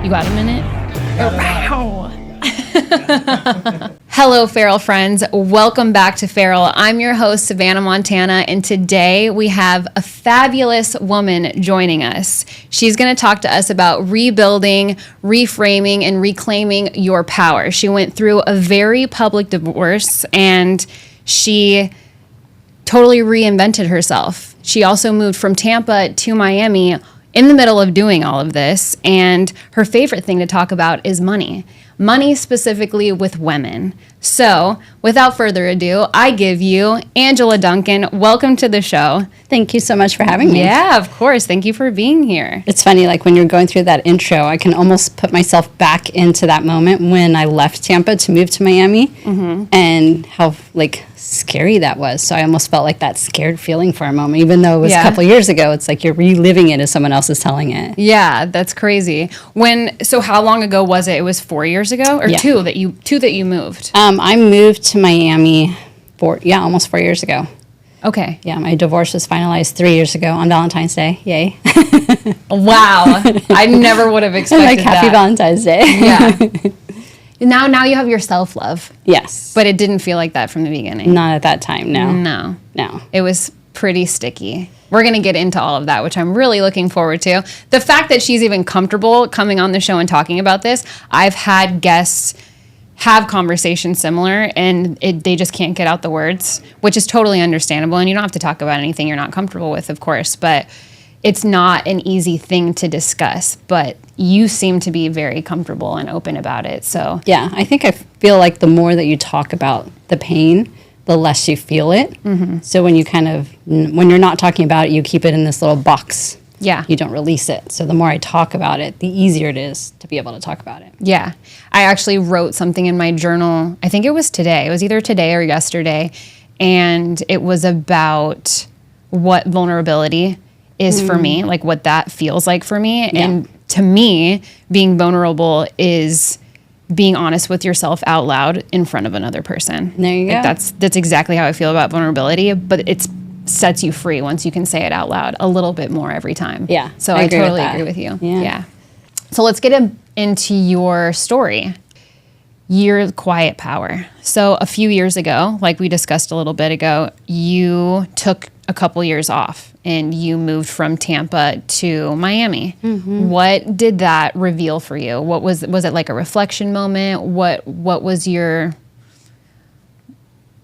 You got a minute? Wow. Hello, Feral friends. Welcome back to Feral. I'm your host, Savannah Montana, and today we have a fabulous woman joining us. She's going to talk to us about rebuilding, reframing, and reclaiming your power. She went through a very public divorce, and she totally reinvented herself. She also moved from Tampa to Miami in the middle of doing all of this, and her favorite thing to talk about is money. Money specifically with women. So, without further ado, I give you Angela Duncan. Welcome to the show. Thank you so much for having me. Yeah, of course. Thank you for being here. It's funny, like when you're going through that intro, I can almost put myself back into that moment when I left Tampa to move to Miami and how scary that was. So I almost felt like that scared feeling for a moment, even though it was a couple of years ago. It's like you're reliving it as someone else is telling it. Yeah, that's crazy. So how long ago was it? It was 4 years ago or two that you moved? I moved to Miami almost 4 years ago. Okay. Yeah, my divorce was finalized 3 years ago on Valentine's Day. Yay. Wow. I never would have expected that. Happy Valentine's Day. Yeah. Now you have your self-love. Yes. But it didn't feel like that from the beginning. Not at that time, no. No. It was pretty sticky. We're going to get into all of that, which I'm really looking forward to. The fact that she's even comfortable coming on the show and talking about this, I've had guests have conversations similar, and they just can't get out the words, which is totally understandable. And you don't have to talk about anything you're not comfortable with, of course, but it's not an easy thing to discuss. But you seem to be very comfortable and open about it. So yeah, I feel like the more that you talk about the pain, the less you feel it. Mm-hmm. So when you're not talking about it, you keep it in this little box. Yeah. You don't release it. So the more I talk about it, the easier it is to be able to talk about it. Yeah. I actually wrote something in my journal. I think it was today. It was either today or yesterday. And it was about what vulnerability is for me, like what that feels like for me. Yeah. And to me, being vulnerable is being honest with yourself out loud in front of another person. There you go. That's exactly how I feel about vulnerability, but it sets you free once you can say it out loud a little bit more every time. Yeah. So I totally agree with you. Yeah. So let's get into your story. Your quiet power. So a few years ago, like we discussed a little bit ago, you took a couple years off and you moved from Tampa to Miami. Mm-hmm. What did that reveal for you? What was it like a reflection moment? What was your,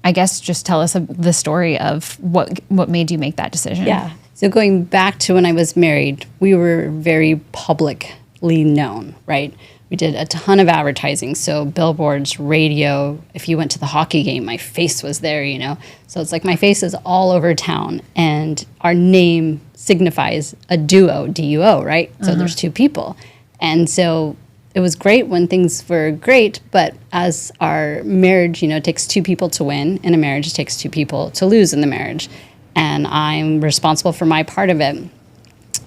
I guess just tell us the story of what made you make that decision. Yeah. So going back to when I was married, we were very publicly known, right? We did a ton of advertising, so billboards, radio. If you went to the hockey game, my face was there, So it's like my face is all over town, and our name signifies a duo, D-U-O, right? So there's two people. And so it was great when things were great, but as our marriage, it takes two people to win in a marriage, it takes two people to lose in the marriage. And I'm responsible for my part of it.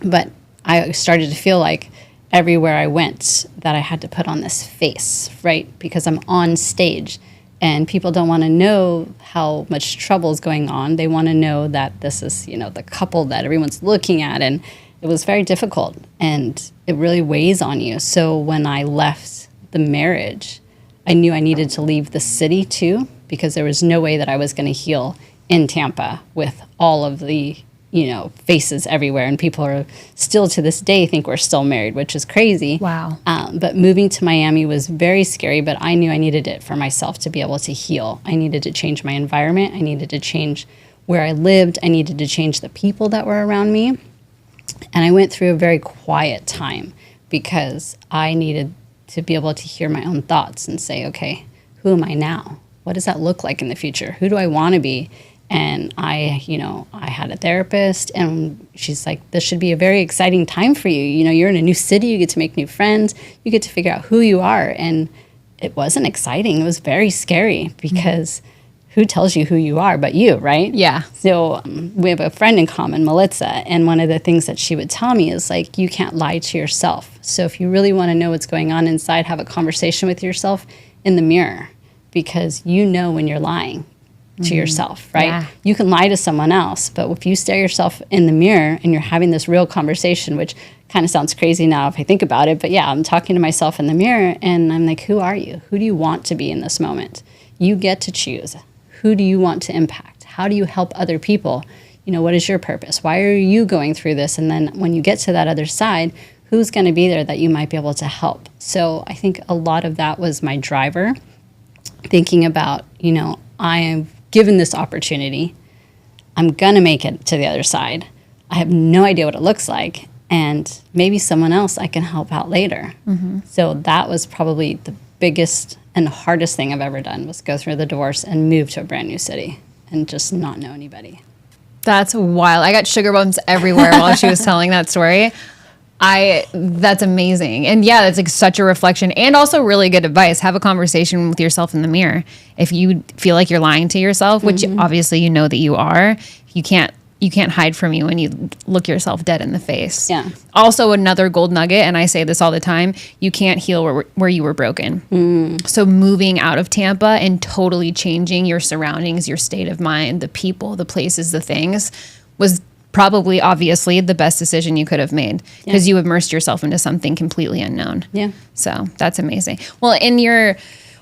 But I started to feel like everywhere I went that I had to put on this face, right? Because I'm on stage and people don't want to know how much trouble is going on. They want to know that this is, the couple that everyone's looking at. And it was very difficult and it really weighs on you. So when I left the marriage, I knew I needed to leave the city too, because there was no way that I was going to heal in Tampa with all of the faces everywhere, and people are still to this day think we're still married, which is crazy. Wow. But moving to Miami was very scary, but I knew I needed it for myself to be able to heal. I needed to change my environment. I needed to change where I lived. I needed to change the people that were around me. And I went through a very quiet time because I needed to be able to hear my own thoughts and say, okay, who am I now? What does that look like in the future? Who do I want to be? And I had a therapist, and she's like, this should be a very exciting time for you. You're in a new city, you get to make new friends, you get to figure out who you are. And it wasn't exciting. It was very scary because who tells you who you are but you, right? Yeah. So we have a friend in common, Melissa, and one of the things that she would tell me is like, you can't lie to yourself. So if you really want to know what's going on inside, have a conversation with yourself in the mirror, because when you're lying. to yourself, right? Yeah. You can lie to someone else, but if you stare yourself in the mirror and you're having this real conversation, which kind of sounds crazy now if I think about it, but yeah, I'm talking to myself in the mirror and I'm like, who are you? Who do you want to be in this moment? You get to choose. Who do you want to impact? How do you help other people? You know, what is your purpose? Why are you going through this? And then when you get to that other side, who's going to be there that you might be able to help? So I think a lot of that was my driver, thinking about, you know, I am given this opportunity. I'm going to make it to the other side. I have no idea what it looks like. And maybe someone else I can help out later. So that was probably the biggest and hardest thing I've ever done, was go through the divorce and move to a brand new city and just not know anybody. That's wild. I got sugar bumps everywhere while she was telling that story. That's amazing. And yeah, that's like such a reflection and also really good advice. Have a conversation with yourself in the mirror. If you feel like you're lying to yourself, which obviously you know that you are, you can't hide from you when you look yourself dead in the face. Yeah. Also another gold nugget, and I say this all the time, you can't heal where you were broken. So moving out of Tampa and totally changing your surroundings, your state of mind, the people, the places, the things was probably obviously the best decision you could have made because you immersed yourself into something completely unknown. Yeah. So that's amazing. Well,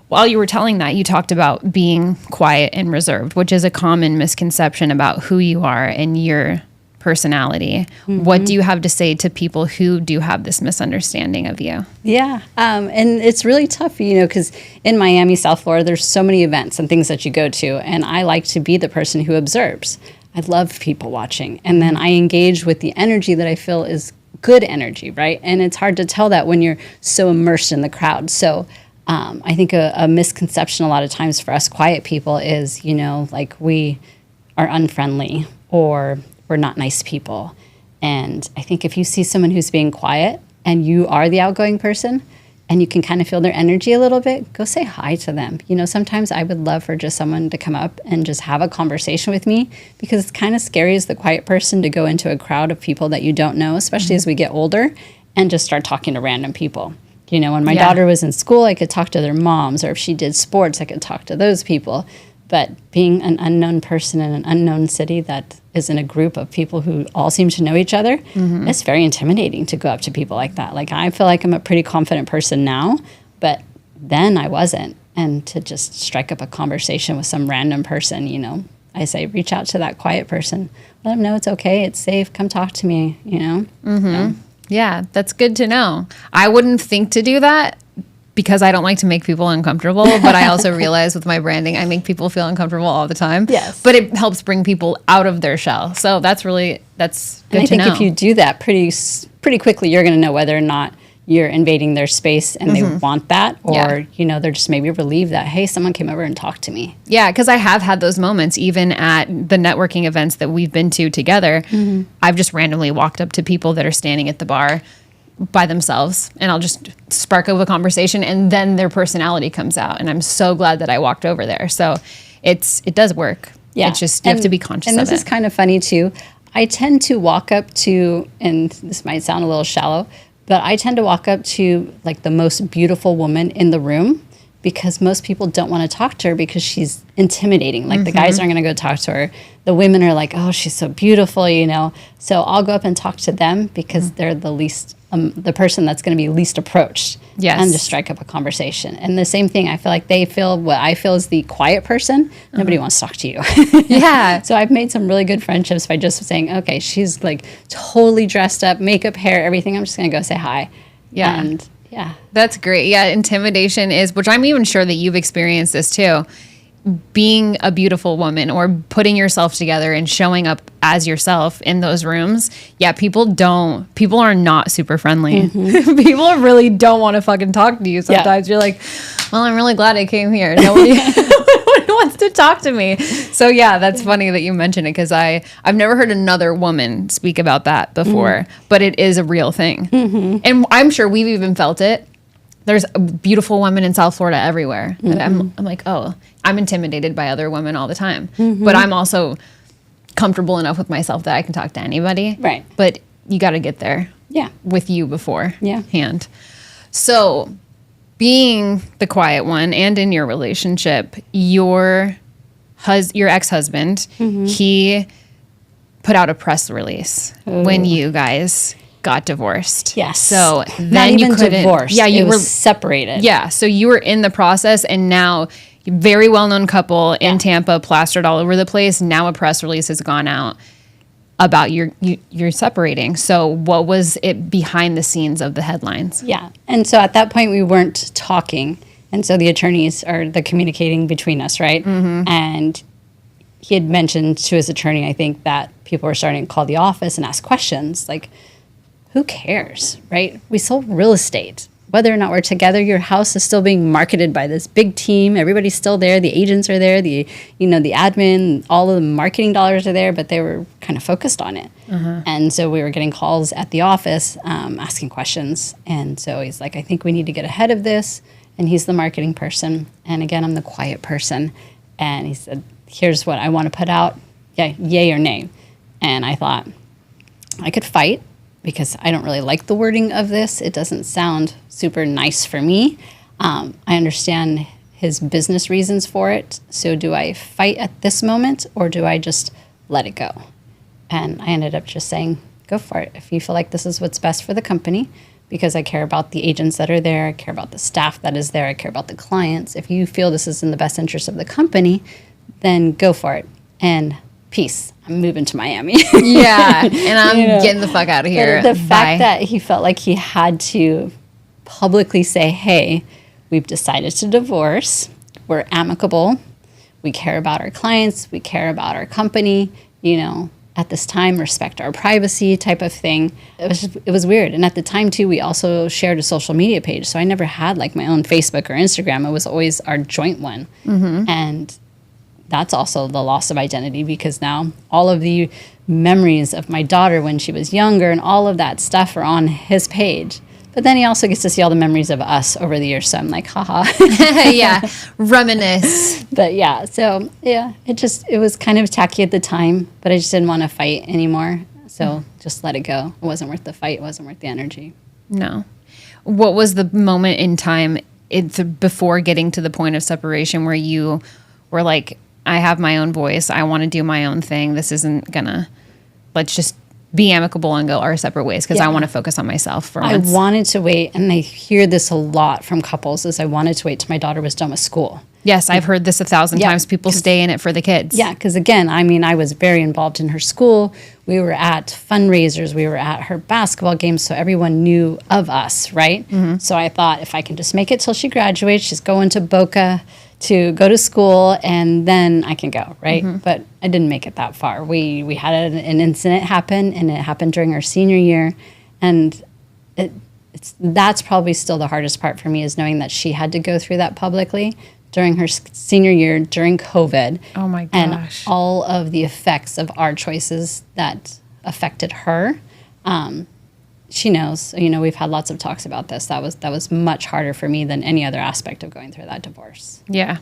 while you were telling that, you talked about being quiet and reserved, which is a common misconception about who you are and your personality. What do you have to say to people who do have this misunderstanding of you? Yeah. And it's really tough, you know, because in Miami, South Florida, there's so many events and things that you go to. And I like to be the person who observes. I love people watching. And then I engage with the energy that I feel is good energy, right? And it's hard to tell that when you're so immersed in the crowd. So I think a misconception a lot of times for us quiet people is, you know, like we are unfriendly or we're not nice people. And I think if you see someone who's being quiet and you are the outgoing person and you can kind of feel their energy a little bit, go say hi to them. You know, sometimes I would love for just someone to come up and just have a conversation with me, because it's kind of scary as the quiet person to go into a crowd of people that you don't know, especially as we get older, and just start talking to random people. You know, when my daughter was in school, I could talk to their moms, or if she did sports, I could talk to those people. But being an unknown person in an unknown city that is in a group of people who all seem to know each other, it's very intimidating to go up to people like that. Like, I feel like I'm a pretty confident person now, but then I wasn't. And to just strike up a conversation with some random person, you know, I say, reach out to that quiet person. Let them know it's okay, it's safe, come talk to me, you know? So. Yeah, that's good to know. I wouldn't think to do that because I don't like to make people uncomfortable, but I also realize with my branding, I make people feel uncomfortable all the time. Yes. But it helps bring people out of their shell. So that's good and I to think know. if you do that pretty quickly, you're going to know whether or not you're invading their space and they want that, or, you know, they're just maybe relieved that, hey, someone came over and talked to me. Yeah, because I have had those moments, even at the networking events that we've been to together. I've just randomly walked up to people that are standing at the bar by themselves, and I'll just spark up a conversation, and then their personality comes out. And I'm so glad that I walked over there. So it does work. Yeah. It's just, you have to be conscious of it. And this is kind of funny too. I tend to walk up to, and this might sound a little shallow, but I tend to walk up to like the most beautiful woman in the room, because most people don't want to talk to her because she's intimidating. Like the guys aren't going to go talk to her. The women are like, oh, she's so beautiful, you know. So I'll go up and talk to them because they're the least, the person that's going to be least approached. Yes. And just strike up a conversation. And the same thing, I feel like they feel what I feel is the quiet person. Nobody wants to talk to you. Yeah. So I've made some really good friendships by just saying, okay, she's like totally dressed up, makeup, hair, everything. I'm just going to go say hi. Yeah. And yeah. That's great. Yeah, intimidation is, which I'm even sure that you've experienced this too, being a beautiful woman or putting yourself together and showing up as yourself in those rooms. Yeah, people are not super friendly. People really don't want to fucking talk to you sometimes. You're like, well, I'm really glad I came here. Nobody wants to talk to me. So yeah, that's funny that you mentioned it, because I've never heard another woman speak about that before, but it is a real thing. And I'm sure we've even felt it. There's beautiful women in South Florida everywhere. And I'm like, oh, I'm intimidated by other women all the time. But I'm also comfortable enough with myself that I can talk to anybody. Right. But you got to get there Yeah. with you beforehand. Yeah. So being the quiet one and in your relationship, your your ex-husband, he put out a press release when you guys got divorced. Yes. So then Not even you couldn't. divorced. Yeah, you it were was separated. Yeah. So you were in the process, and now very well-known couple in Tampa, plastered all over the place. Now a press release has gone out about you're separating. So what was it behind the scenes of the headlines? Yeah. And so at that point we weren't talking. And so the attorneys are the communicating between us, right? And he had mentioned to his attorney, I think, that people were starting to call the office and ask questions like, who cares, right? We sold real estate. Whether or not we're together, your house is still being marketed by this big team. Everybody's still there. The agents are there. The admin, all of the marketing dollars are there, but they were kind of focused on it. And so we were getting calls at the office asking questions. And so he's like, I think we need to get ahead of this. And he's the marketing person. And again, I'm the quiet person. And he said, here's what I want to put out. Yeah, yay or nay. And I thought I could fight, because I don't really like the wording of this. It doesn't sound super nice for me. I understand his business reasons for it. So do I fight at this moment, or do I just let it go? And I ended up just saying, go for it. If you feel like this is what's best for the company, because I care about the agents that are there, I care about the staff that is there, I care about the clients. If you feel this is in the best interest of the company, then go for it. And peace. I'm moving to Miami. Yeah, and I'm getting the fuck out of here. The fact that he felt like he had to publicly say, hey, we've decided to divorce. We're amicable. We care about our clients. We care about our company. At this time, respect our privacy type of thing. It was weird. And at the time, too, we also shared a social media page. So I never had like my own Facebook or Instagram. It was always our joint one. And that's also the loss of identity, because now all of the memories of my daughter when she was younger and all of that stuff are on his page. But then he also gets to see all the memories of us over the years. So I'm like, haha. Yeah, reminisce. But yeah, so yeah, it was kind of tacky at the time, but I just didn't want to fight anymore. So just let it go. It wasn't worth the fight. It wasn't worth the energy. No. What was the moment in time before getting to the point of separation where you were like, I have my own voice. I want to do my own thing. This isn't let's just be amicable and go our separate ways, because I want to focus on myself for once. I wanted to wait, and I hear this a lot from couples, is I wanted to wait till my daughter was done with school. Yes, I've heard this 1,000 times. People stay in it for the kids. Yeah, because again, I was very involved in her school. We were at fundraisers. We were at her basketball games, so everyone knew of us, right? So I thought, if I can just make it till she graduates, she's going to Boca to go to school, and then I can go, right? But I didn't make it that far. We had an incident happen, and it happened during our senior year, and that's probably still the hardest part for me, is knowing that she had to go through that publicly during her senior year, during COVID. Oh my gosh. And all of the effects of our choices that affected her. She knows, we've had lots of talks about this. That was much harder for me than any other aspect of going through that divorce. Yeah.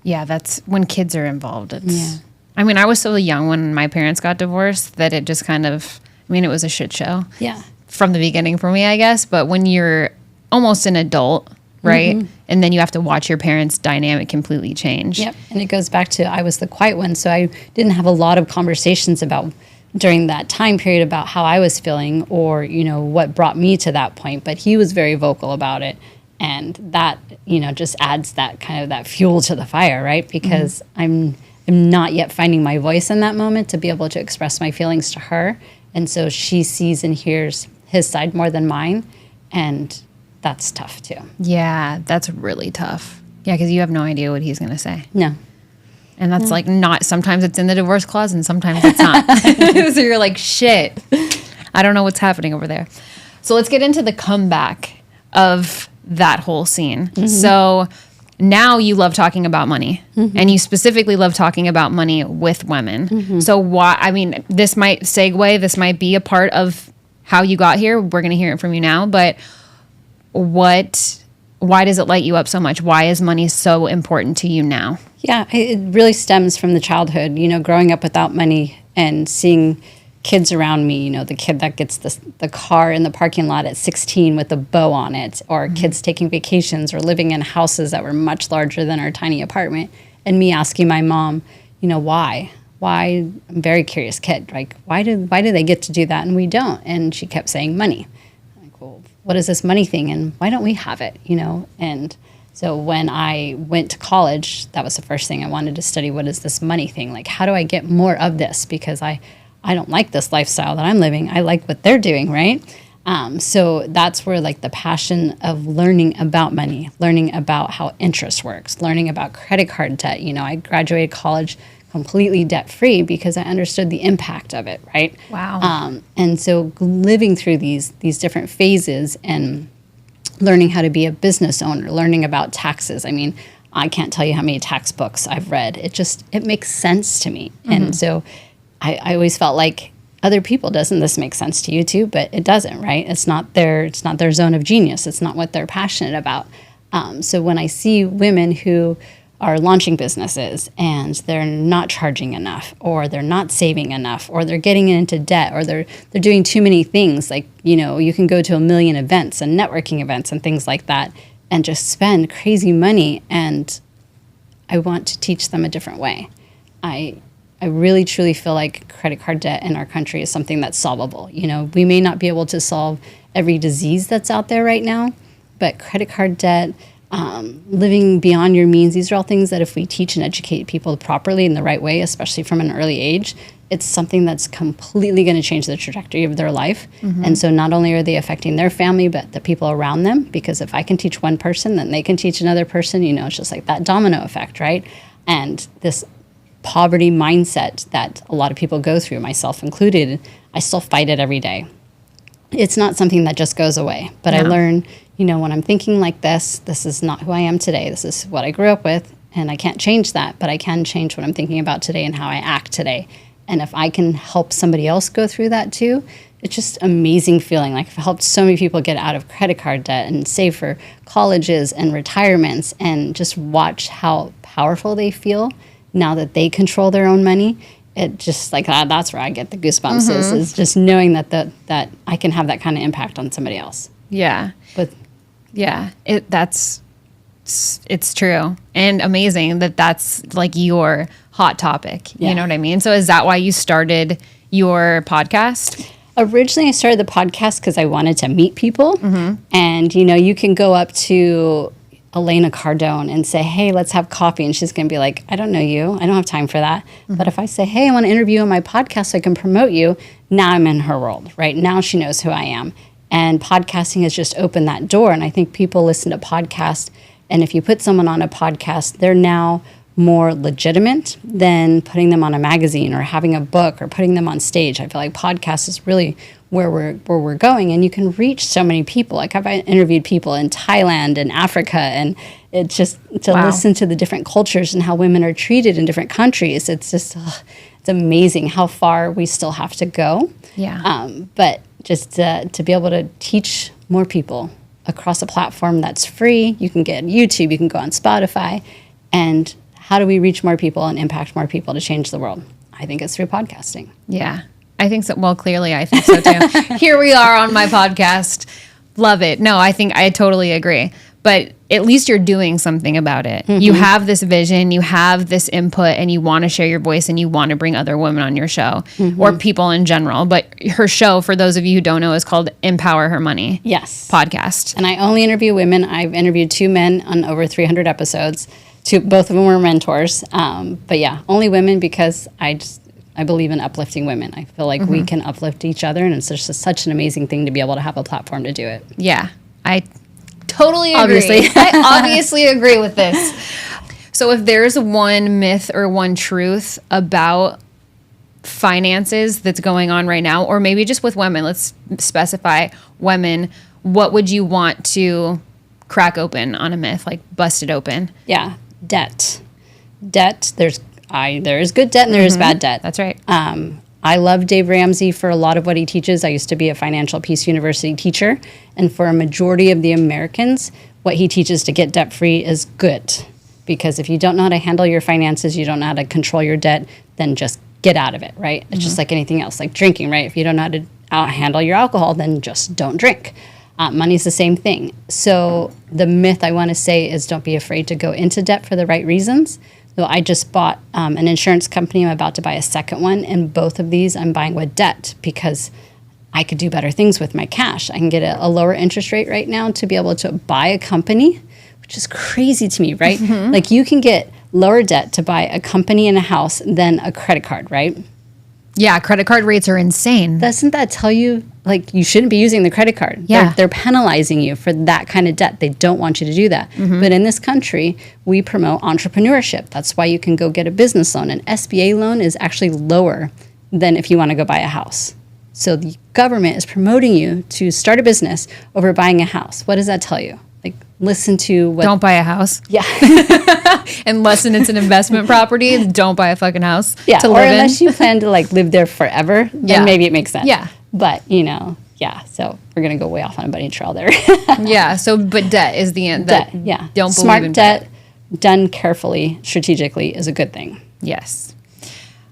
Yeah, that's when kids are involved. I mean, I was so young when my parents got divorced that it just it was a shit show. Yeah. From the beginning for me, I guess. But when you're almost an adult, right? And then you have to watch your parents' dynamic completely change. Yep. And it goes back to, I was the quiet one, so I didn't have a lot of conversations during that time period about how I was feeling, or, what brought me to that point. But he was very vocal about it. And that, just adds that kind of that fuel to the fire, right? Because I'm not yet finding my voice in that moment to be able to express my feelings to her. And so she sees and hears his side more than mine. And that's tough too. Yeah, that's really tough. Yeah, because you have no idea what he's going to say. No. And that's sometimes it's in the divorce clause and sometimes it's not. So you're like, shit, I don't know what's happening over there. So let's get into the comeback of that whole scene. So now you love talking about money, and you specifically love talking about money with women. So this might segue, this might be a part of how you got here. We're going to hear it from you now, but why does it light you up so much? Why is money so important to you now? Yeah, it really stems from the childhood, growing up without money and seeing kids around me, the kid that gets the car in the parking lot at 16 with a bow on it, or kids taking vacations or living in houses that were much larger than our tiny apartment. And me asking my mom, why? I'm a very curious kid. Like, why do they get to do that and we don't? And she kept saying money. I'm like, well, what is this money thing? And why don't we have it? And so when I went to college, that was the first thing I wanted to study. What is this money thing? Like, how do I get more of this? Because I don't like this lifestyle that I'm living. I like what they're doing, right? So that's where like the passion of learning about money, learning about how interest works, learning about credit card debt. I graduated college completely debt free because I understood the impact of it, right? Wow. And so living through these different phases and learning how to be a business owner, learning about taxes. I mean, I can't tell you how many tax books I've read. It makes sense to me. And so I always felt like other people, doesn't this make sense to you too? But it doesn't, right? It's not their zone of genius. It's not what they're passionate about. So when I see women who are launching businesses and they're not charging enough, or they're not saving enough, or they're getting into debt, or they're doing too many things, like, you can go to 1 million events and networking events and things like that and just spend crazy money. And I want to teach them a different way. I really truly feel like credit card debt in our country is something that's solvable. We may not be able to solve every disease that's out there right now, but credit card debt, living beyond your means, these are all things that if we teach and educate people properly in the right way, especially from an early age, it's something that's completely going to change the trajectory of their life. And so not only are they affecting their family, but the people around them, because if I can teach one person, then they can teach another person. It's just like that domino effect, right? And this poverty mindset that a lot of people go through, myself included, I still fight it every day. It's not something that just goes away, but no. I learn, when I'm thinking like this is not who I am today. This is what I grew up with, and I can't change that, but I can change what I'm thinking about today and how I act today. And if I can help somebody else go through that too, it's just amazing feeling. Like, I've helped so many people get out of credit card debt and save for colleges and retirements, and just watch how powerful they feel now that they control their own money. It just like that's where I get the goosebumps is just knowing that I can have that kind of impact on somebody else. Yeah. But yeah, it's true and amazing that's like your hot topic. Yeah. You know what I mean? So is that why you started your podcast? Originally, I started the podcast because I wanted to meet people. And, you can go up to Elena Cardone and say, hey, let's have coffee. And she's going to be like, I don't know you. I don't have time for that. But if I say, hey, I want to interview you on my podcast so I can promote you, now I'm in her world, right? Now she knows who I am. And podcasting has just opened that door. And I think people listen to podcasts. And if you put someone on a podcast, they're now more legitimate than putting them on a magazine or having a book or putting them on stage. I feel like podcast is really where we're going, and you can reach so many people. Like, I've interviewed people in Thailand and Africa, and it's just to listen to the different cultures and how women are treated in different countries. It's just it's amazing how far we still have to go. Yeah. But just to be able to teach more people across a platform that's free. You can get on YouTube, you can go on Spotify, and how do we reach more people and impact more people to change the world? I think it's through podcasting. Yeah, I think so. Well, clearly I think so too. Here we are on my podcast. Love it. No, I think I totally agree. But at least you're doing something about it. You have this vision, you have this input, and you want to share your voice, and you want to bring other women on your show or people in general. But her show, for those of you who don't know, is called Empower Her Money. Yes. Podcast. And I only interview women. I've interviewed 2 men on over 300 episodes. Both of them were mentors. But yeah, only women, because I believe in uplifting women. I feel like we can uplift each other, and it's just such an amazing thing to be able to have a platform to do it. Yeah, I totally agree. I obviously agree with this. So if there's one myth or one truth about finances that's going on right now, or maybe just with women, let's specify women, what would you want to crack open on a myth, like bust it open? Yeah, debt. There is good debt and there is bad debt. That's right. I love Dave Ramsey for a lot of what he teaches. I used to be a Financial Peace University teacher, and for a majority of the Americans, what he teaches to get debt-free is good. Because if you don't know how to handle your finances, you don't know how to control your debt, then just get out of it, right? It's just like anything else, like drinking, right? If you don't know how to handle your alcohol, then just don't drink. Money's the same thing. So the myth I want to say is don't be afraid to go into debt for the right reasons. So I just bought an insurance company. I'm about to buy a second one. And both of these I'm buying with debt because I could do better things with my cash. I can get a lower interest rate right now to be able to buy a company, which is crazy to me, right? Like you can get lower debt to buy a company and a house than a credit card, right? Yeah, credit card rates are insane. Doesn't that tell you, like, you shouldn't be using the credit card? Yeah. They're penalizing you for that kind of debt. They don't want you to do that. But in this country, we promote entrepreneurship. That's why you can go get a business loan. An SBA loan is actually lower than if you want to go buy a house. So the government is promoting you to start a business over buying a house. What does that tell you? Like, listen to what... Don't buy a house. Yeah. Unless it's an investment property, don't buy a fucking house Yeah, to or live unless you plan to like live there forever, then maybe it makes sense. Yeah. But, so we're going to go way off on a bunny trail there. Yeah, but debt is the end. Debt, yeah. Don't Smart believe in debt done carefully, strategically is a good thing. Yes,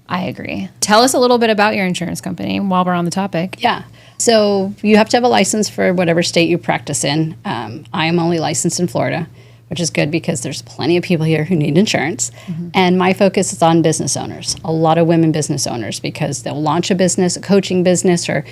I agree. Tell us a little bit about your insurance company while we're on the topic. Yeah. So you have to have a license for whatever state you practice in. I am only licensed in Florida, which is good because there's plenty of people here who need insurance. And my focus is on business owners, a lot of women business owners, because they'll launch a business, a coaching business, or,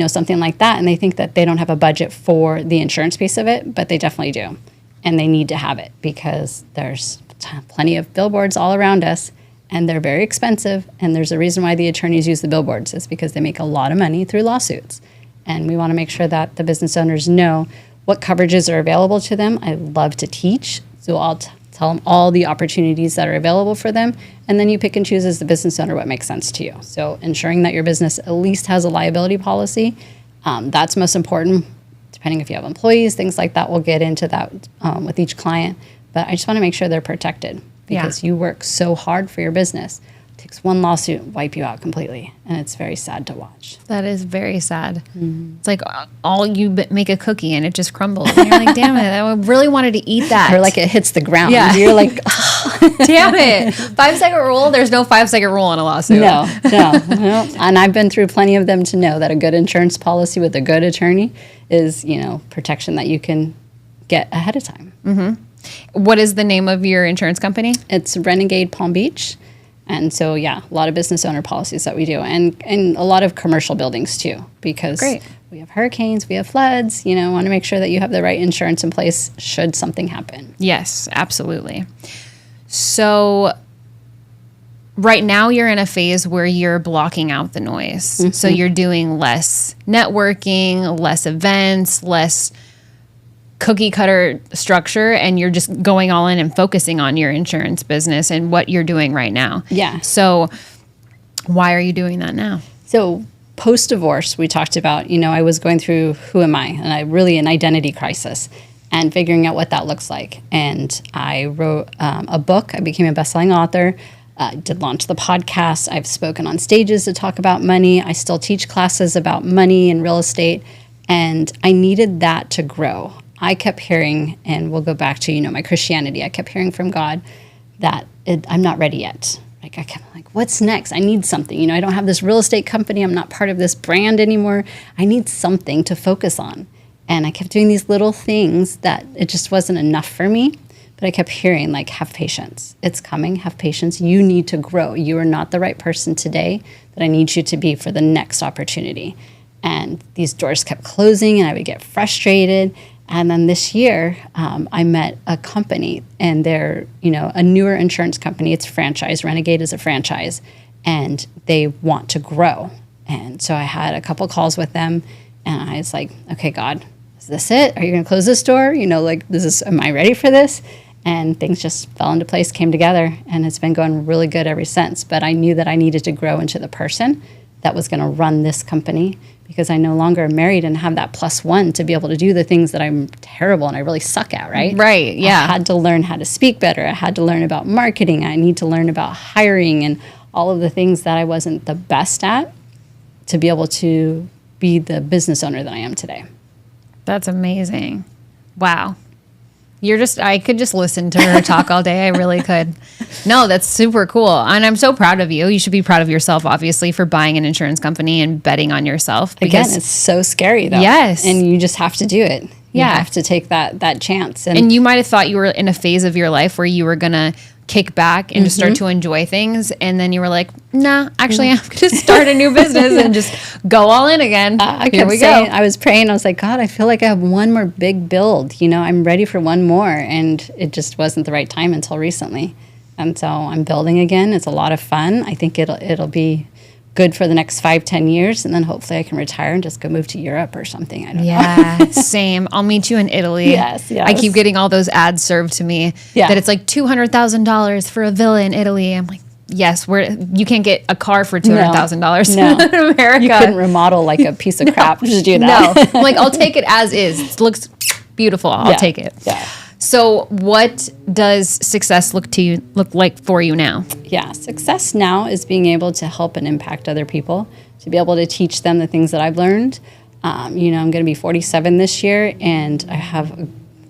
something like that. And they think that they don't have a budget for the insurance piece of it, but they definitely do. And they need to have it because there's plenty of billboards all around us. And they're very expensive. And there's a reason why the attorneys use the billboards. It's because they make a lot of money through lawsuits. And we want to make sure that the business owners know what coverages are available to them. I love to teach. So I'll tell them all the opportunities that are available for them. And then you pick and choose as the business owner what makes sense to you. So ensuring that your business at least has a liability policy, that's most important. Depending if you have employees, things like that, we'll get into that with each client. But I just want to make sure they're protected. Because you work so hard for your business. It takes one lawsuit, wipe you out completely. And it's very sad to watch. That is very sad. It's like make a cookie and it just crumbles. And you're like, damn it, I really wanted to eat that. Or like it hits the ground. Yeah. You're like, damn it. 5-second rule? There's no 5-second rule in a lawsuit. No. And I've been through plenty of them to know that a good insurance policy with a good attorney is, protection that you can get ahead of time. What is the name of your insurance company? It's Renegade Palm Beach. And so, a lot of business owner policies that we do. And a lot of commercial buildings, too. Because we have hurricanes, we have floods. Want to make sure that you have the right insurance in place should something happen. Yes, absolutely. So right now you're in a phase where you're blocking out the noise. So you're doing less networking, less events, less cookie cutter structure, and you're just going all in and focusing on your insurance business and what you're doing right now. Yeah. So why are you doing that now? So post-divorce, we talked about, I was going through who am I? And I really an identity crisis and figuring out what that looks like. And I wrote a book. I became a best-selling author. Did launch the podcast. I've spoken on stages to talk about money. I still teach classes about money and real estate. And I needed that to grow. I kept hearing, and we'll go back to, my Christianity. I kept hearing from God that I'm not ready yet. Like I kept what's next? I need something. I don't have this real estate company. I'm not part of this brand anymore. I need something to focus on. And I kept doing these little things that it just wasn't enough for me. But I kept hearing, have patience. It's coming. Have patience. You need to grow. You are not the right person today that I need you to be for the next opportunity. And these doors kept closing, and I would get frustrated. And then this year, I met a company, and they're, a newer insurance company. It's a franchise. Renegade is a franchise, and they want to grow. And so I had a couple calls with them, and I was like, okay, God, is this it? Are you going to close this door? Am I ready for this? And things just fell into place, came together, and it's been going really good ever since. But I knew that I needed to grow into the person that was going to run this company, because I no longer am married and have that +1 to be able to do the things that I'm terrible and I really suck at, right? Right, yeah. I had to learn how to speak better. I had to learn about marketing. I need to learn about hiring and all of the things that I wasn't the best at to be able to be the business owner that I am today. That's amazing. Wow. I could just listen to her talk all day. I really could. No, that's super cool. And I'm so proud of you. You should be proud of yourself, obviously, for buying an insurance company and betting on yourself. Again, it's so scary, though. Yes. And you just have to do it. You have to take that chance. And you might have thought you were in a phase of your life where you were going to kick back and just start to enjoy things. And then you were like, nah, actually I'm going to start a new business and just go all in again. Here we go. I was praying. I was like, God, I feel like I have one more big build. You know, I'm ready for one more. And it just wasn't the right time until recently. And so I'm building again. It's a lot of fun. I think it'll be good for the next 5-10 years, and then hopefully I can retire and just go move to Europe or something. I don't know. Yeah, same. I'll meet you in Italy. Yes. I keep getting all those ads served to me that it's like $200,000 for a villa in Italy. I'm like, yes, you can't get a car for $200,000 in America. You couldn't remodel like a piece of crap to do that. No, I'm like, I'll take it as is. It looks beautiful. I'll take it. Yeah. So what does success look like for you now? Yeah, success now is being able to help and impact other people, to be able to teach them the things that I've learned. I'm going to be 47 this year, and I have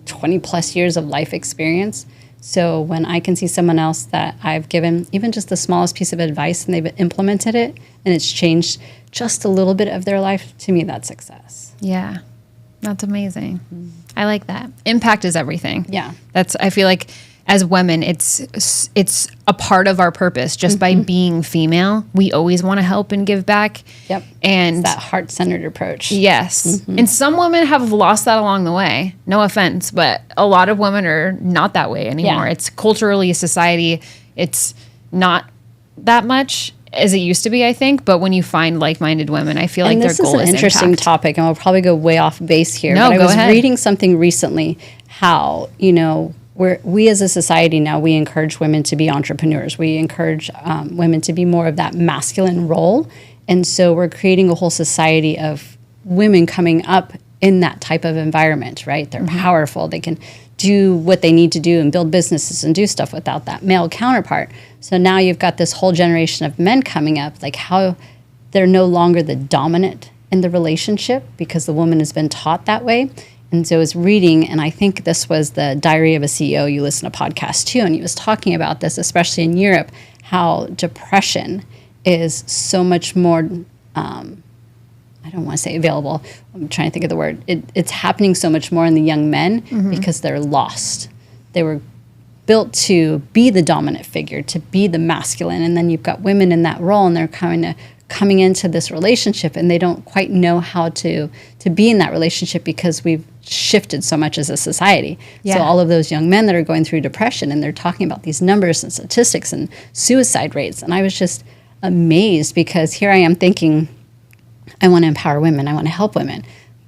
20 plus years of life experience. So when I can see someone else that I've given even just the smallest piece of advice and they've implemented it and it's changed just a little bit of their life, to me, that's success. Yeah, that's amazing. I like that. Impact is everything. Yeah. I feel like as women, it's a part of our purpose. Just by being female, we always want to help and give back. Yep. And it's that heart-centered approach. Yes. And some women have lost that along the way. No offense, but a lot of women are not that way anymore. Yeah. It's culturally, society, it's not that much as it used to be, I think. But when you find like-minded women, I feel like their goal is This is an interesting impact. topic, and we'll probably go way off base here. No, but go I was ahead. reading something recently how, we as a society now, we encourage women to be entrepreneurs. We encourage women to be more of that masculine role. And so we're creating a whole society of women coming up in that type of environment, right? They're powerful. They can do what they need to do and build businesses and do stuff without that male counterpart. So now you've got this whole generation of men coming up, like how they're no longer the dominant in the relationship because the woman has been taught that way. And so I was reading, and I think this was the Diary of a CEO. You listen to podcasts too, and he was talking about this, especially in Europe, how depression is so much more, I don't want to say available. I'm trying to think of the word. It's happening so much more in the young men because they're lost. They were built to be the dominant figure, to be the masculine, and then you've got women in that role, and they're coming into this relationship, and they don't quite know how to be in that relationship because we've shifted so much as a society. Yeah. So all of those young men that are going through depression, and they're talking about these numbers and statistics and suicide rates, and I was just amazed because here I am thinking, I want to empower women, I want to help women,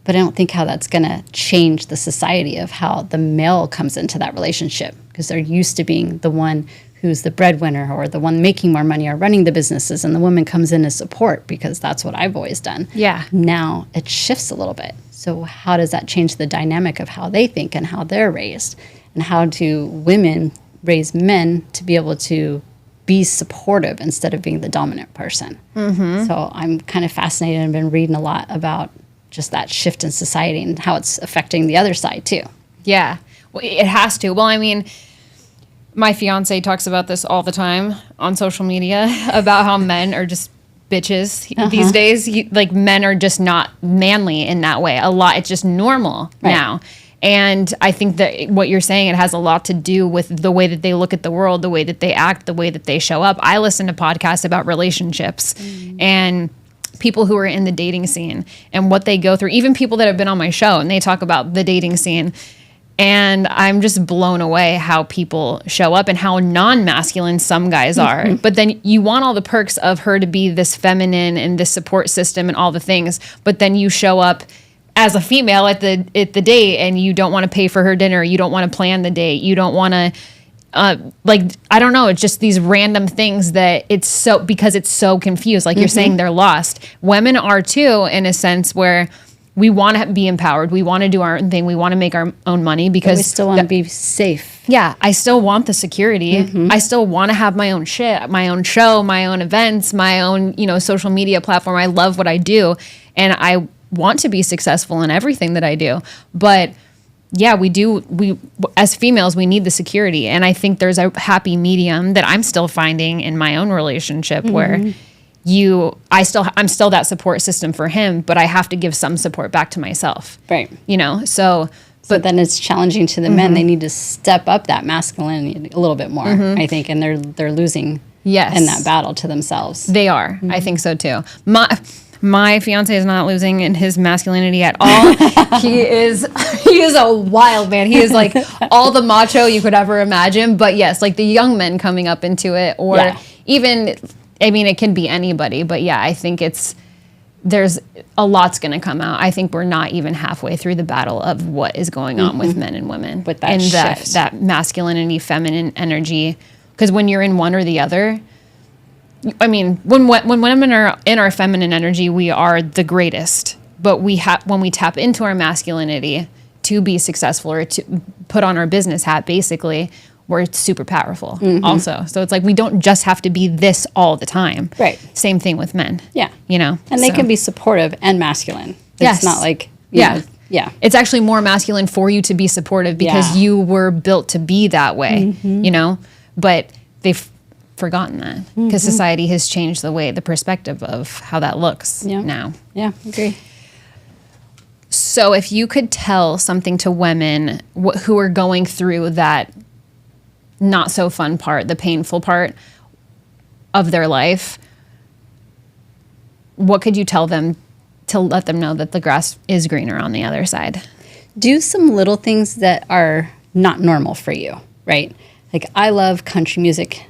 but I don't think how that's going to change the society of how the male comes into that relationship, because they're used to being the one who's the breadwinner or the one making more money or running the businesses, and the woman comes in as support because that's what I've always done. Yeah. Now it shifts a little bit. So how does that change the dynamic of how they think and how they're raised? And how do women raise men to be able to be supportive instead of being the dominant person? So I'm kind of fascinated and been reading a lot about just that shift in society and how it's affecting the other side too. Yeah, well, it has to. Well, I mean, my fiance talks about this all the time on social media about how men are just bitches these days. Like men are just not manly in that way. A lot, it's just normal now. And I think that what you're saying, it has a lot to do with the way that they look at the world, the way that they act, the way that they show up. I listen to podcasts about relationships and people who are in the dating scene and what they go through, even people that have been on my show, and they talk about the dating scene. And I'm just blown away how people show up and how non-masculine some guys are. But then you want all the perks of her to be this feminine and this support system and all the things. But then you show up as a female at the date and you don't want to pay for her dinner. You don't want to plan the date. You don't want to, I don't know. It's just these random things that because it's so confused. Like you're saying, they're lost. Women are too, in a sense where we want to be empowered. We want to do our own thing. We want to make our own money because we still want to be safe. Yeah, I still want the security. I still want to have my own shit, my own show, my own events, my own, social media platform. I love what I do, and I want to be successful in everything that I do. But yeah, we as females, we need the security, and I think there's a happy medium that I'm still finding in my own relationship where I'm still that support system for him, but I have to give some support back to myself. Right. So But then it's challenging to the men. They need to step up that masculinity a little bit more, I think, and they're losing in that battle to themselves. They are. I think so too. My fiance is not losing in his masculinity at all. he is a wild man. He is like all the macho you could ever imagine. But yes, like the young men coming up into it, or even, I mean, it can be anybody. But yeah, I think there's a lot's going to come out. I think we're not even halfway through the battle of what is going on with men and women. With that shift. that masculinity, feminine energy. Because when you're in one or the other, I mean, when women are in our feminine energy, we are the greatest. But when we tap into our masculinity to be successful or to put on our business hat, basically, we're super powerful also. So it's like we don't just have to be this all the time. Right. Same thing with men. Yeah. You know? And they can be supportive and masculine. It's not like, you know, it's actually more masculine for you to be supportive because you were built to be that way, you know? But they've forgotten that because society has changed the perspective of how that looks now. Yeah, agree. So if you could tell something to women who are going through that not so fun part, the painful part of their life, what could you tell them to let them know that the grass is greener on the other side? Do some little things that are not normal for you, right? Like I love country music,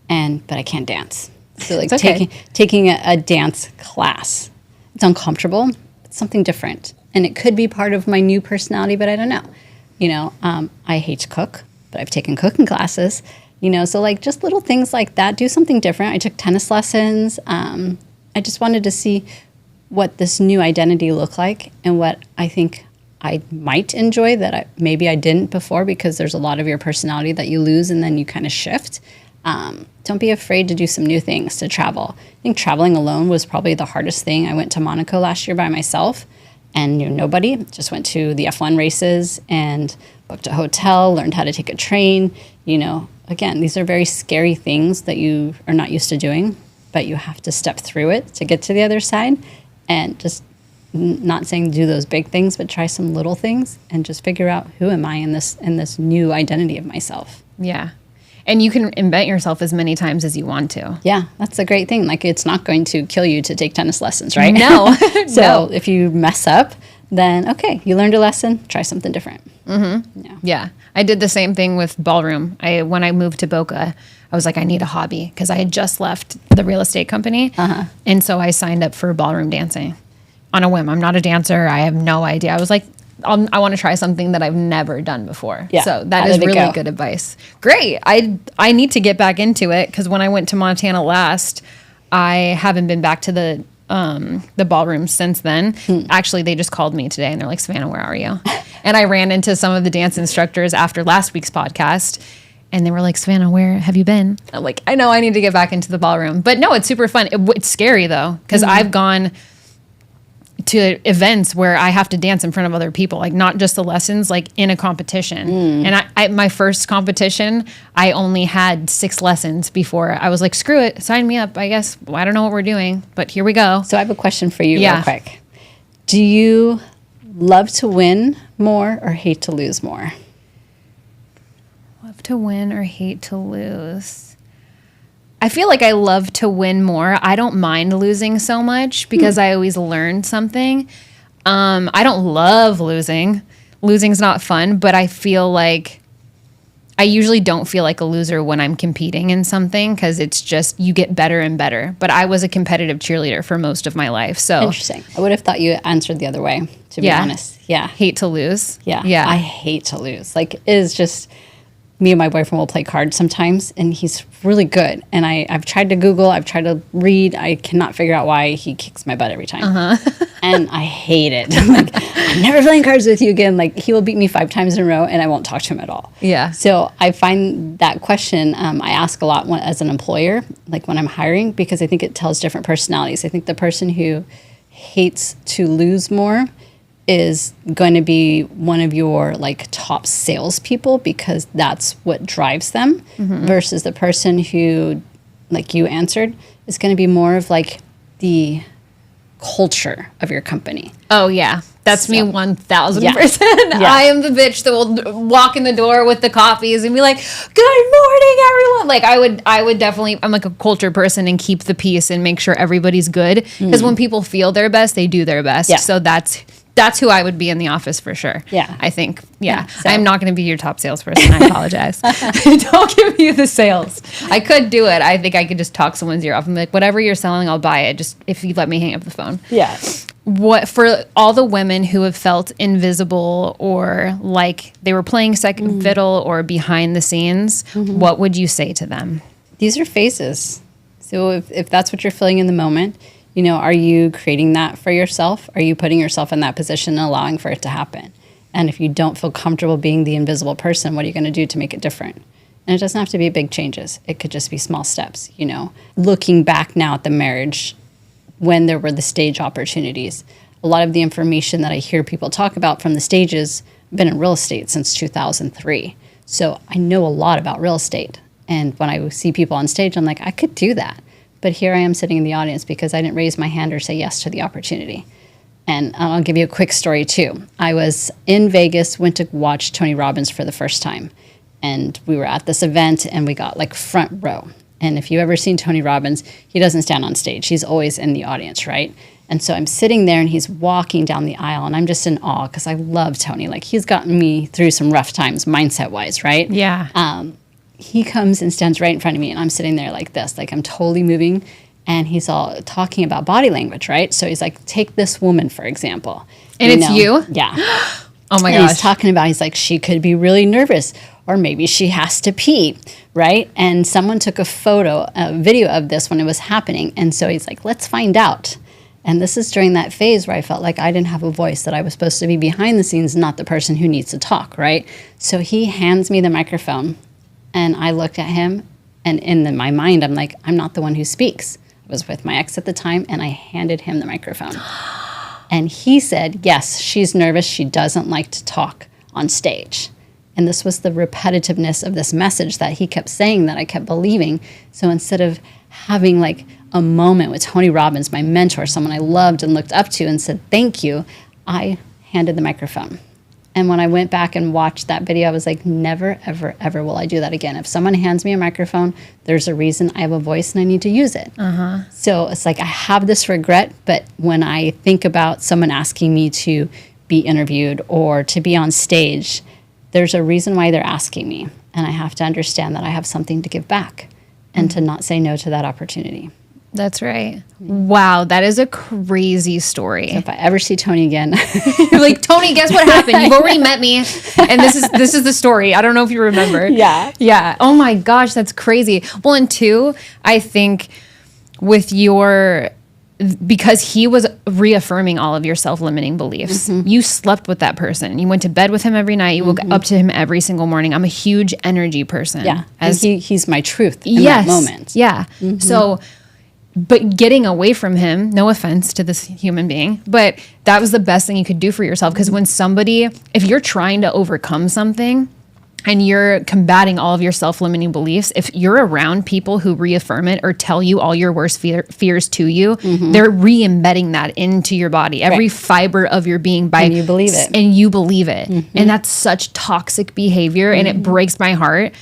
but I can't dance. So like taking a dance class, it's uncomfortable. It's something different. And it could be part of my new personality, but I don't know. You know, I hate to cook, but I've taken cooking classes, you know, so like just little things like that, do something different. I took tennis lessons. I just wanted to see what this new identity looked like and what I think I might enjoy that maybe I didn't before, because there's a lot of your personality that you lose and then you kind of shift. Don't be afraid to do some new things, to travel. I think traveling alone was probably the hardest thing. I went to Monaco last year by myself and knew nobody. Just went to the F1 races and booked a hotel, learned how to take a train. You know, again, these are very scary things that you are not used to doing, but you have to step through it to get to the other side. And just not saying do those big things, but try some little things and just figure out who am I in this new identity of myself. Yeah. And you can invent yourself as many times as you want to. Yeah, that's a great thing. Like, it's not going to kill you to take tennis lessons, right? No. So if you mess up, then okay, you learned a lesson, try something different. Yeah. I did the same thing with ballroom. When I moved to Boca, I was like, I need a hobby because I had just left the real estate company. And so I signed up for ballroom dancing on a whim. I'm not a dancer. I have no idea. I was like, I want to try something that I've never done before. Yeah. So that is really good advice. Great. I need to get back into it because when I went to Montana last, I haven't been back to the ballroom since then. Actually, they just called me today and they're like, Savannah, where are you? And I ran into some of the dance instructors after last week's podcast. And they were like, Savannah, where have you been? I'm like, I know I need to get back into the ballroom. But no, it's super fun. It's scary though, because I've gone to events where I have to dance in front of other people, like not just the lessons, like in a competition. And my first competition, I only had 6 lessons before. I was like, screw it, sign me up, I guess. Well, I don't know what we're doing, but here we go. So I have a question for you real quick. Do you love to win more or hate to lose more? Love to win or hate to lose? I feel like I love to win more. I don't mind losing so much because I always learn something. I don't love losing. Losing's not fun, but I feel like I usually don't feel like a loser when I'm competing in something because it's just you get better and better. But I was a competitive cheerleader for most of my life. So interesting. I would have thought you answered the other way, to be honest. Yeah. Hate to lose. Yeah. I hate to lose. Like, it is just... Me and my boyfriend will play cards sometimes, and he's really good. And I've tried to Google, I've tried to read. I cannot figure out why he kicks my butt every time. And I hate it. I'm like, I'm never playing cards with you again. Like, he will beat me 5 times in a row, and I won't talk to him at all. Yeah. So I find that question I ask a lot as an employer, like when I'm hiring, because I think it tells different personalities. I think the person who hates to lose more is going to be one of your like top salespeople because that's what drives them, versus the person who, like you answered, is going to be more of like the culture of your company. Oh yeah, That's me 1,000%. Yeah. I am the bitch that will walk in the door with the coffees and be like, "Good morning, everyone." Like I would definitely, I'm like a culture person and keep the peace and make sure everybody's good. Because when people feel their best, they do their best. Yeah. So that's who I would be in the office for sure. Yeah. I think. Yeah. So. I'm not going to be your top salesperson. I apologize. Don't give me the sales. I could do it. I think I could just talk someone's ear off and be like, whatever you're selling, I'll buy it. Just if you let me hang up the phone. Yeah. What for all the women who have felt invisible or like they were playing second fiddle or behind the scenes, what would you say to them? These are phases. So if that's what you're feeling in the moment, you know, are you creating that for yourself? Are you putting yourself in that position and allowing for it to happen? And if you don't feel comfortable being the invisible person, what are you going to do to make it different? And it doesn't have to be big changes. It could just be small steps, you know. Looking back now at the marriage, when there were the stage opportunities, a lot of the information that I hear people talk about from the stages, I've been in real estate since 2003. So I know a lot about real estate. And when I see people on stage, I'm like, I could do that. But here I am sitting in the audience because I didn't raise my hand or say yes to the opportunity. And I'll give you a quick story too. I was in Vegas, went to watch Tony Robbins for the first time. And we were at this event and we got like front row. And if you've ever seen Tony Robbins, he doesn't stand on stage. He's always in the audience, right? And so I'm sitting there and he's walking down the aisle and I'm just in awe because I love Tony. Like he's gotten me through some rough times mindset-wise, right? Yeah. He comes and stands right in front of me and I'm sitting there like this, like I'm totally moving. And he's all talking about body language, right? So he's like, take this woman, for example. And it's you? Yeah. Oh my and gosh. He's talking about, he's like, she could be really nervous or maybe she has to pee, right? And someone took a video of this when it was happening. And so he's like, let's find out. And this is during that phase where I felt like I didn't have a voice, that I was supposed to be behind the scenes, not the person who needs to talk, right? So he hands me the microphone and I looked at him and in my mind, I'm like, I'm not the one who speaks. I was with my ex at the time and I handed him the microphone. And he said, yes, she's nervous. She doesn't like to talk on stage. And this was the repetitiveness of this message that he kept saying that I kept believing. So instead of having like a moment with Tony Robbins, my mentor, someone I loved and looked up to and said, thank you, I handed the microphone. And when I went back and watched that video, I was like, never, ever, ever will I do that again. If someone hands me a microphone, there's a reason I have a voice and I need to use it. So it's like I have this regret, but when I think about someone asking me to be interviewed or to be on stage, there's a reason why they're asking me. And I have to understand that I have something to give back and to not say no to that opportunity. That's right. Wow, that is a crazy story. So if I ever see Tony again, you're like, Tony, guess what happened? You've already met me, and this is the story. I don't know if you remember. Yeah. Oh my gosh, that's crazy. Well, and two, I think with because he was reaffirming all of your self-limiting beliefs. You slept with that person. You went to bed with him every night. You woke up to him every single morning. I'm a huge energy person. Yeah, and he's my truth in that moment. Yeah. So. But getting away from him, no offense to this human being, but that was the best thing you could do for yourself. Because when if you're trying to overcome something and you're combating all of your self-limiting beliefs, if you're around people who reaffirm it or tell you all your worst fears to you, they're re-embedding that into your body, every fiber of your being. And you believe it. And you believe it. And that's such toxic behavior and it breaks my heart.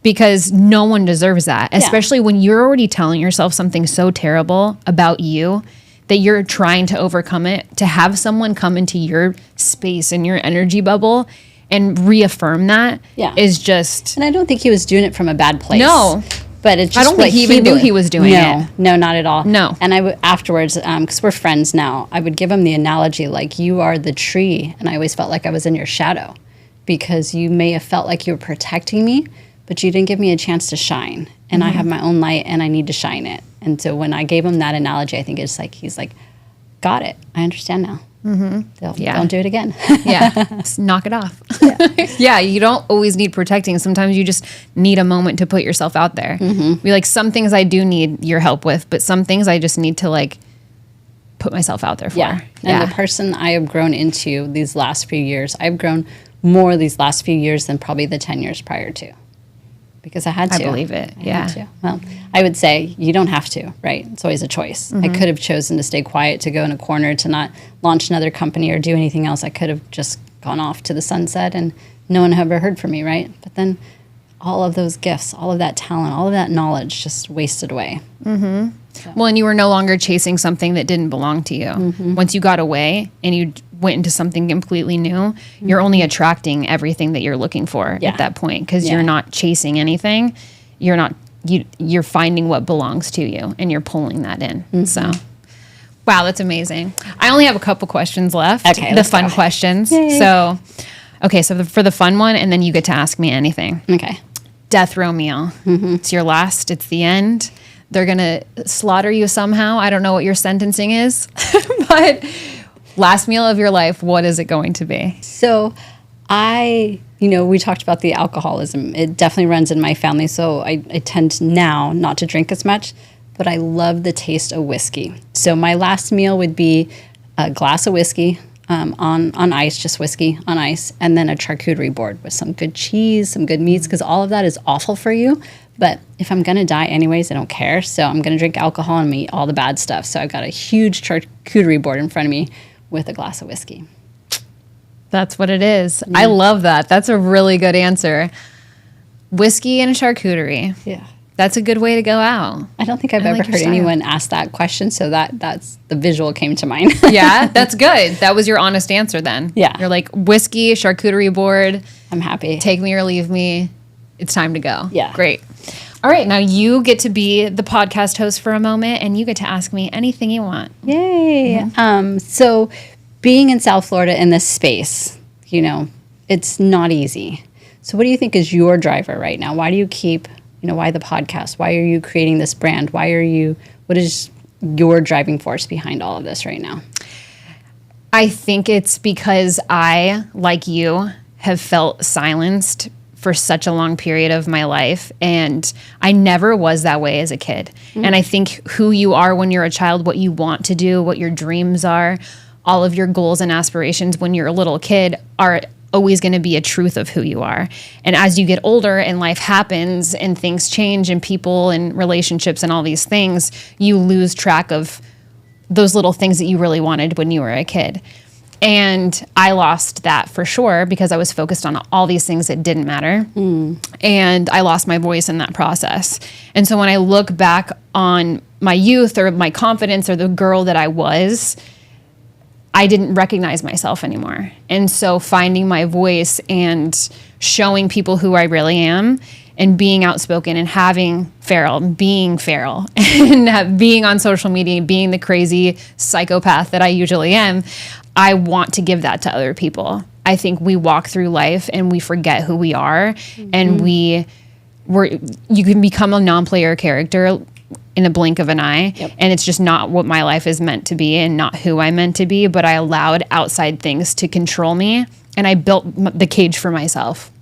Because no one deserves that, especially when you're already telling yourself something so terrible about you that you're trying to overcome it. To have someone come into your space and your energy bubble and reaffirm that is just... And I don't think he was doing it from a bad place. No. But it's just I don't think he even knew he was doing it. No, not at all. No. And I would afterwards, because we're friends now, I would give him the analogy like, you are the tree, and I always felt like I was in your shadow because you may have felt like you were protecting me, but you didn't give me a chance to shine. And I have my own light and I need to shine it. And so when I gave him that analogy, I think it's like, he's like, got it. I understand now. Don't do it again. Just knock it off. You don't always need protecting. Sometimes you just need a moment to put yourself out there. Be like, some things I do need your help with, but some things I just need to like put myself out there for. And the person I have grown into these last few years, I've grown more these last few years than probably the 10 years prior to. because I had to. I believe it. I had to. Well, I would say you don't have to, right? It's always a choice. I could have chosen to stay quiet, to go in a corner, to not launch another company or do anything else. I could have just gone off to the sunset and no one ever heard from me, right? But then all of those gifts, all of that talent, all of that knowledge just wasted away. Well, and you were no longer chasing something that didn't belong to you. Once you got away and you went into something completely new, you're only attracting everything that you're looking for at that point, because you're not chasing anything. You're finding what belongs to you and you're pulling that in. So, wow, that's amazing. I only have a couple questions left. Okay, the fun questions. Yay. So, for the fun one, and then you get to ask me anything. Okay. Death row meal. It's your last. It's the end. They're going to slaughter you somehow. I don't know what your sentencing is, but last meal of your life, what is it going to be? So we talked about the alcoholism. It definitely runs in my family. So I tend now not to drink as much, but I love the taste of whiskey. So my last meal would be a glass of whiskey on ice, just whiskey on ice, and then a charcuterie board with some good cheese, some good meats, because all of that is awful for you. But if I'm going to die anyways, I don't care. So I'm going to drink alcohol and eat all the bad stuff. So I've got a huge charcuterie board in front of me with a glass of whiskey. That's what it is. I love that. That's a really good answer. Whiskey and a charcuterie. Yeah. That's a good way to go out. I don't think I've ever heard anyone ask that question. So that's the visual came to mind. Yeah, that's good. That was your honest answer then. Yeah. You're like, whiskey, charcuterie board. I'm happy. Take me or leave me. It's time to go. Yeah. Great. All right. Now you get to be the podcast host for a moment and you get to ask me anything you want. Yay. So being in South Florida in this space, it's not easy. So what do you think is your driver right now? Why do you keep, why the podcast? Why are you creating this brand? What is your driving force behind all of this right now? I think it's because I, like you, have felt silenced for such a long period of my life. And I never was that way as a kid. And I think who you are when you're a child, what you want to do, what your dreams are, all of your goals and aspirations when you're a little kid are always going to be a truth of who you are. And as you get older and life happens and things change and people and relationships and all these things, you lose track of those little things that you really wanted when you were a kid. And I lost that for sure because I was focused on all these things that didn't matter. And I lost my voice in that process. And so when I look back on my youth or my confidence or the girl that I was, I didn't recognize myself anymore. And so finding my voice and showing people who I really am and being outspoken and being feral and being on social media, being the crazy psychopath that I usually am, I want to give that to other people. I think we walk through life and we forget who we are, and you can become a non-player character in a blink of an eye. And it's just not what my life is meant to be and not who I'm meant to be, but I allowed outside things to control me and I built the cage for myself.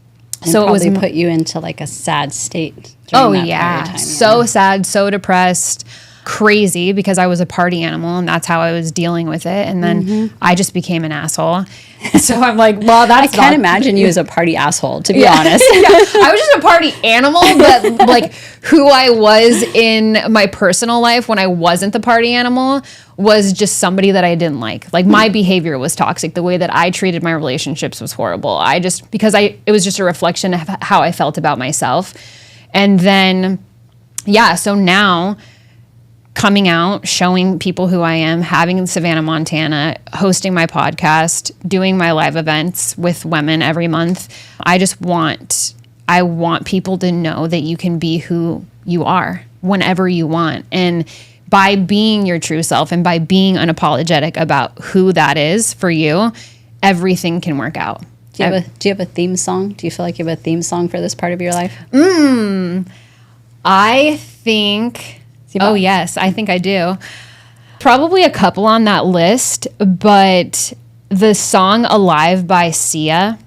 And so it was put you into like a sad state. Oh yeah. So sad, so depressed, crazy, because I was a party animal and that's how I was dealing with it. And then I just became an asshole. So I'm like, well, I can't imagine you as a party asshole, to be honest. I was just a party animal, but like who I was in my personal life when I wasn't the party animal was just somebody that I didn't like. Like my behavior was toxic. The way that I treated my relationships was horrible. It was just a reflection of how I felt about myself. And then, so now coming out, showing people who I am, having Savannah, Montana, hosting my podcast, doing my live events with women every month. I want people to know that you can be who you are whenever you want. And by being your true self and by being unapologetic about who that is for you, everything can work out. Do you have a theme song? Do you feel like you have a theme song for this part of your life? I think... Oh, yes, I think I do. Probably a couple on that list, but the song Alive by Sia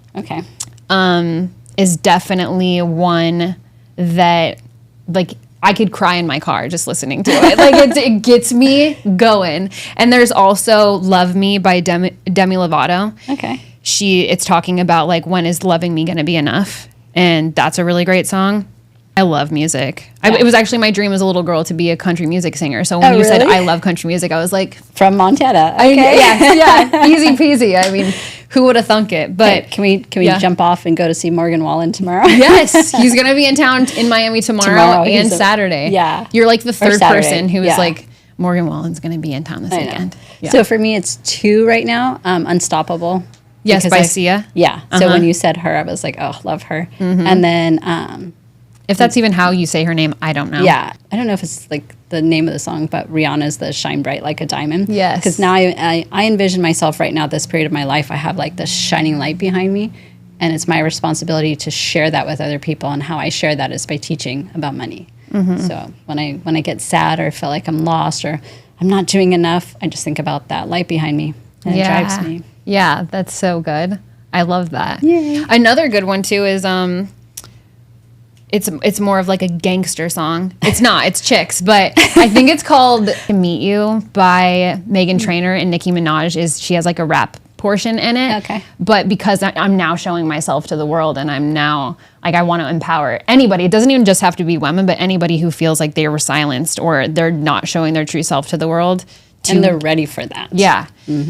is definitely one that, like, I could cry in my car just listening to it. Like, it gets me going. And there's also Love Me by Demi Lovato. Okay. It's talking about, like, when is loving me going to be enough? And that's a really great song. I love music. Yeah. It was actually my dream as a little girl to be a country music singer. So when you said really? I love country music, I was like, From Montana. Okay. yeah, easy peasy. I mean, who would have thunk it? But Hey, can we jump off and go to see Morgan Wallen tomorrow? yes, he's going to be in town in Miami tomorrow and Saturday. Yeah. You're like the third person who's yeah. like, Morgan Wallen's going to be in town this weekend. Yeah. So for me, it's 2 right now. Unstoppable. Yes, by Sia. Yeah. So when you said her, I was like, oh, love her. And then... if that's even how you say her name, I don't know. Yeah. I don't know if it's like the name of the song, but Rihanna's the Shine Bright Like a Diamond. Yes. Because now I envision myself right now, this period of my life, I have like this shining light behind me. And it's my responsibility to share that with other people. And how I share that is by teaching about money. So when I get sad or feel like I'm lost or I'm not doing enough, I just think about that light behind me. And it drives me. Yeah, that's so good. I love that. Yay. Another good one too is it's more of like a gangster song. It's not, it's chicks, but I think it's called Meet You by Meghan Trainor and Nicki Minaj. She has like a rap portion in it. Okay. But because I'm now showing myself to the world and I'm now like I want to empower anybody. It doesn't even just have to be women, but anybody who feels like they were silenced or they're not showing their true self to the world. And they're ready for that. Yeah.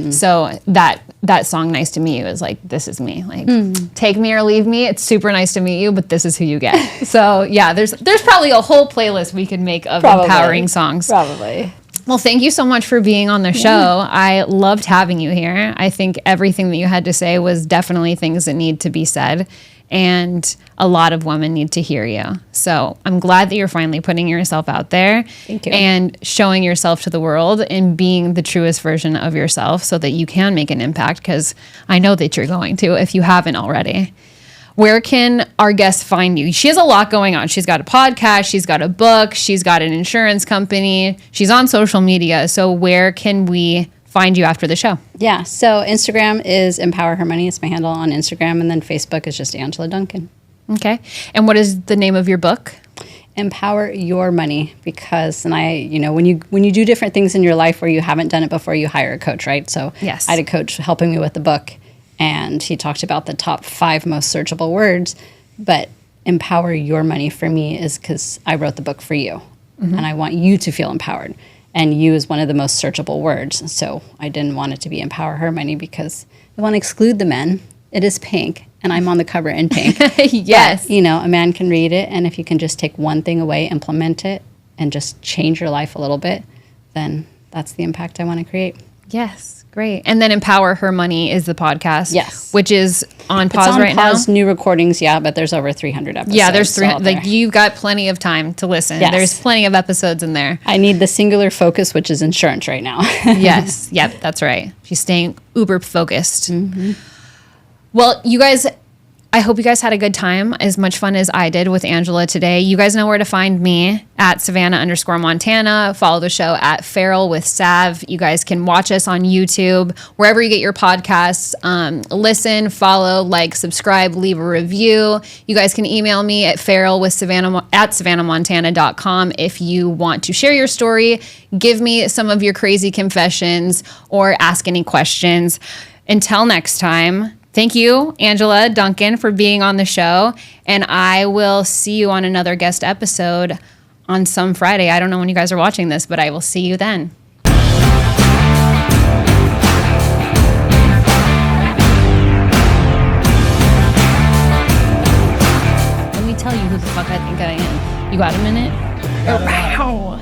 So that song "Nice to Meet You" is like, this is me. Like, take me or leave me. It's super nice to meet you, but this is who you get. So yeah, there's probably a whole playlist we could make of empowering songs. Probably. Well, thank you so much for being on the show. I loved having you here. I think everything that you had to say was definitely things that need to be said. And a lot of women need to hear you. So I'm glad that you're finally putting yourself out there. Thank you. And showing yourself to the world and being the truest version of yourself so that you can make an impact, because I know that you're going to if you haven't already. Where can our guest find you? She has a lot going on. She's got a podcast, she's got a book, she's got an insurance company, she's on social media. So where can we find you after the show? Yeah. So Instagram is Empower Her Money. It's my handle on Instagram. And then Facebook is just Angela Duncan. Okay. And what is the name of your book? Empower Your Money. Because, and when you do different things in your life where you haven't done it before, you hire a coach, right? So yes. I had a coach helping me with the book, and he talked about the top 5 most searchable words. But empower your money for me is because I wrote the book for you. And I want you to feel empowered. And you is one of the most searchable words. So I didn't want it to be Empower Her Money because I want to exclude the men. It is pink, and I'm on the cover in pink. Yes. But, a man can read it, and if you can just take one thing away, implement it, and just change your life a little bit, then that's the impact I want to create. Yes. Great. And then Empower Her Money is the podcast. Yes. Which is on pause It's on right pause, now. new recordings, but there's over 300 episodes. Yeah, there's 300. all there. Like, you've got plenty of time to listen. Yes. There's plenty of episodes in there. I need the singular focus, which is insurance right now. Yes. Yep. That's right. She's staying uber focused. Well, you guys, I hope you guys had a good time, as much fun as I did with Angela today. You guys know where to find me at Savannah_Montana. Follow the show at Feral with Sav. You guys can watch us on YouTube, wherever you get your podcasts. Listen, follow, like, subscribe, leave a review. You guys can email me at feral@savannahmontana.com if you want to share your story, give me some of your crazy confessions, or ask any questions. Until next time, thank you, Angela Duncan, for being on the show. And I will see you on another guest episode on some Friday. I don't know when you guys are watching this, but I will see you then. Let me tell you who the fuck I think I am. You got a minute? Wow.